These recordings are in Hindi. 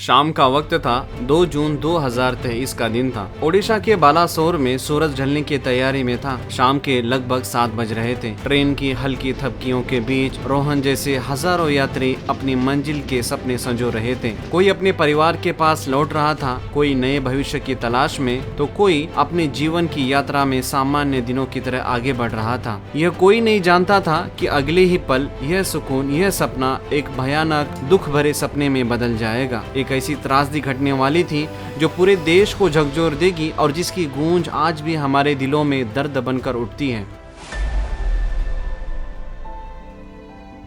शाम का वक्त था। 2 जून 2023 का दिन था। ओडिशा के बालासोर में सूरज ढलने की तैयारी में था। शाम के लगभग 7 बज रहे थे। ट्रेन की हल्की थपकियों के बीच रोहन जैसे हजारों यात्री अपनी मंजिल के सपने संजो रहे थे। कोई अपने परिवार के पास लौट रहा था, कोई नए भविष्य की तलाश में, तो कोई अपने जीवन की यात्रा में सामान्य दिनों की तरह आगे बढ़ रहा था। यह कोई नहीं जानता था कि अगले ही पल यह सुकून, यह सपना एक भयानक दुख भरे सपने में बदल जाएगा। एक ऐसी त्रासदी घटने वाली थी जो पूरे देश को झकझोर देगी और जिसकी गूंज आज भी हमारे दिलों में दर्द बनकर उठती है।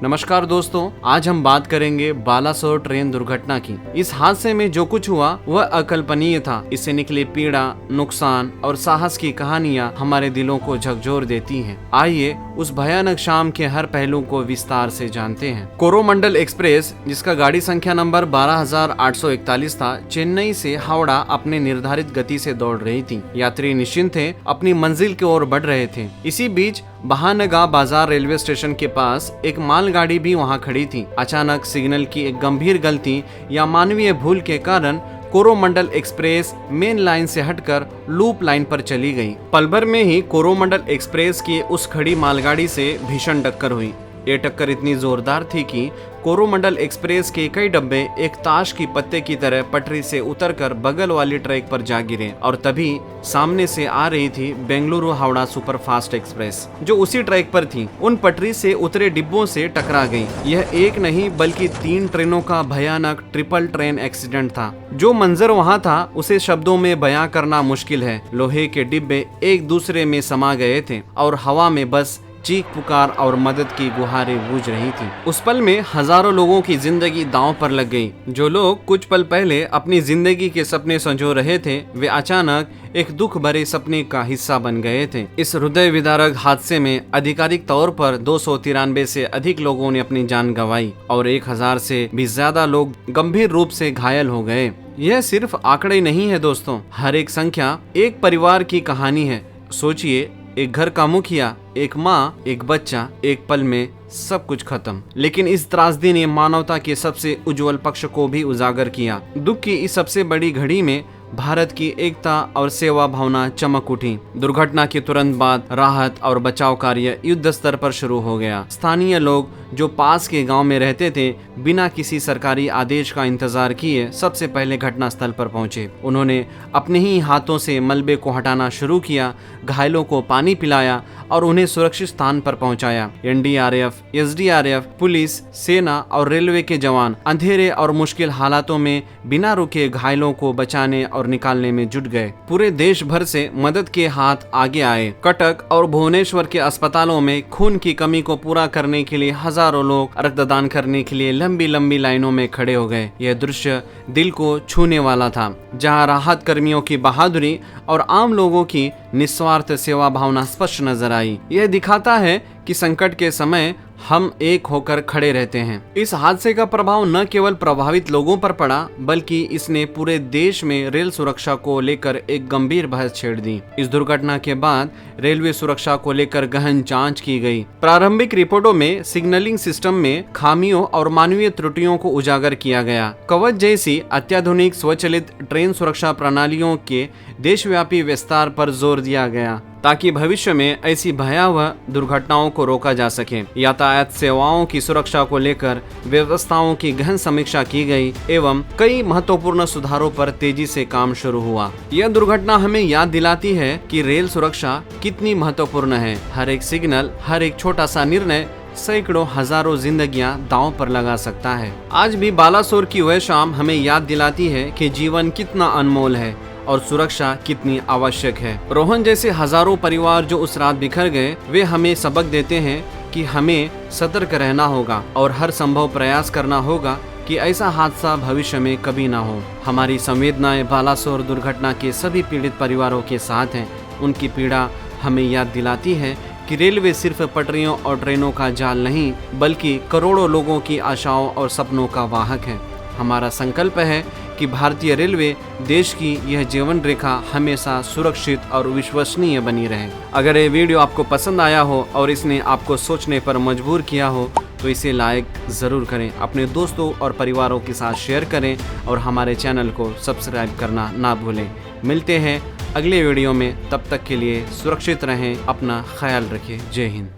नमस्कार दोस्तों, आज हम बात करेंगे बालासोर ट्रेन दुर्घटना की। इस हादसे में जो कुछ हुआ वह अकल्पनीय था। इससे निकली पीड़ा, नुकसान और साहस की कहानियां हमारे दिलों को झकझोर देती हैं। आइए उस भयानक शाम के हर पहलू को विस्तार से जानते हैं। कोरोमंडल एक्सप्रेस, जिसका गाड़ी संख्या नंबर 12,841 था, चेन्नई से हावड़ा अपने निर्धारित गति से दौड़ रही थी। यात्री निश्चिंत थे, अपनी मंजिल की ओर बढ़ रहे थे। इसी बीच बहानगा बाजार रेलवे स्टेशन के पास एक मालगाड़ी भी वहां खड़ी थी। अचानक सिग्नल की एक गंभीर गलती या मानवीय भूल के कारण कोरोमंडल एक्सप्रेस मेन लाइन से हटकर लूप लाइन पर चली गई। पल भर में ही कोरोमंडल एक्सप्रेस की उस खड़ी मालगाड़ी से भीषण टक्कर हुई। ये टक्कर इतनी जोरदार थी कि कोरोमंडल एक्सप्रेस के कई डब्बे एक ताश की पत्ते की तरह पटरी से उतरकर बगल वाली ट्रैक पर जा गिरे और तभी सामने से आ रही थी बेंगलुरु हावड़ा सुपरफास्ट एक्सप्रेस, जो उसी ट्रैक पर थी। उन पटरी से उतरे डिब्बों से टकरा गई। यह एक नहीं बल्कि 3 ट्रेनों का भयानक ट्रिपल ट्रेन एक्सीडेंट था। जो मंजर वहां था उसे शब्दों में बयां करना मुश्किल है। लोहे के डिब्बे एक दूसरे में समा गए थे और हवा में बस चीख पुकार और मदद की गुहारें गूंज रही थी। उस पल में हजारों लोगों की जिंदगी दांव पर लग गई। जो लोग कुछ पल पहले अपनी जिंदगी के सपने संजो रहे थे, वे अचानक एक दुख भरे सपने का हिस्सा बन गए थे। इस हृदय विदारक हादसे में आधिकारिक तौर पर 293 से अधिक लोगों ने अपनी जान गंवाई और 1000 से भी ज्यादा लोग गंभीर रूप से घायल हो गए। यह सिर्फ आंकड़े नहीं है दोस्तों, हर एक संख्या एक परिवार की कहानी है। सोचिए, एक घर का मुखिया, एक माँ, एक बच्चा, एक पल में सब कुछ खत्म। लेकिन इस त्रासदी ने मानवता के सबसे उज्जवल पक्ष को भी उजागर किया। दुख की इस सबसे बड़ी घड़ी में भारत की एकता और सेवा भावना चमक उठी। दुर्घटना के तुरंत बाद राहत और बचाव कार्य युद्ध स्तर पर शुरू हो गया। स्थानीय लोग जो पास के गांव में रहते थे, बिना किसी सरकारी आदेश का इंतजार किए सबसे पहले घटना स्थल पर पहुंचे। उन्होंने अपने ही हाथों से मलबे को हटाना शुरू किया, घायलों को पानी पिलाया और उन्हें सुरक्षित स्थान पर पहुंचाया। एनडीआरएफ, एसडीआरएफ, पुलिस, सेना और रेलवे के जवान अंधेरे और मुश्किल हालातों में बिना रुके घायलों को बचाने और निकालने में जुट गए। पूरे देश भर से मदद के हाथ आगे आए। कटक और भुवनेश्वर के अस्पतालों में खून की कमी को पूरा करने के लिए हजारों लोग रक्तदान करने के लिए लंबी लंबी लाइनों में खड़े हो गए। यह दृश्य दिल को छूने वाला था, जहां राहत कर्मियों की बहादुरी और आम लोगों की निस्वार्थ सेवा भावना स्पष्ट नजर आई। यह दिखाता है कि संकट के समय हम एक होकर खड़े रहते हैं। इस हादसे का प्रभाव न केवल प्रभावित लोगों पर पड़ा, बल्कि इसने पूरे देश में रेल सुरक्षा को लेकर एक गंभीर बहस छेड़ दी। इस दुर्घटना के बाद रेलवे सुरक्षा को लेकर गहन जांच की गई। प्रारंभिक रिपोर्टों में सिग्नलिंग सिस्टम में खामियों और मानवीय त्रुटियों को उजागर किया गया। कवच जैसी अत्याधुनिक स्वचालित ट्रेन सुरक्षा प्रणालियों के देशव्यापी विस्तार पर जोर दिया गया, ताकि भविष्य में ऐसी भयावह दुर्घटनाओं को रोका जा सके। यातायात सेवाओं की सुरक्षा को लेकर व्यवस्थाओं की गहन समीक्षा की गई एवं कई महत्वपूर्ण सुधारों पर तेजी से काम शुरू हुआ। यह दुर्घटना हमें याद दिलाती है कि रेल सुरक्षा कितनी महत्वपूर्ण है। हर एक सिग्नल, हर एक छोटा सा निर्णय सैकड़ों हजारों जिंदगियां दांव पर लगा सकता है। आज भी बालासोर की वह शाम हमें याद दिलाती है कि जीवन कितना अनमोल है और सुरक्षा कितनी आवश्यक है। रोहन जैसे हजारों परिवार जो उस रात बिखर गए, वे हमें सबक देते हैं कि हमें सतर्क रहना होगा और हर संभव प्रयास करना होगा कि ऐसा हादसा भविष्य में कभी ना हो। हमारी संवेदनाएं बालासोर दुर्घटना के सभी पीड़ित परिवारों के साथ हैं। उनकी पीड़ा हमें याद दिलाती है कि रेलवे सिर्फ पटरियों और ट्रेनों का जाल नहीं, बल्कि करोड़ों लोगों की आशाओं और सपनों का वाहक है। हमारा संकल्प है कि भारतीय रेलवे देश की यह जीवन रेखा हमेशा सुरक्षित और विश्वसनीय बनी रहे। अगर ये वीडियो आपको पसंद आया हो और इसने आपको सोचने पर मजबूर किया हो, तो इसे लाइक ज़रूर करें, अपने दोस्तों और परिवारों के साथ शेयर करें और हमारे चैनल को सब्सक्राइब करना ना भूलें। मिलते हैं अगले वीडियो में, तब तक के लिए सुरक्षित रहें, अपना ख्याल रखिए। जय हिंद।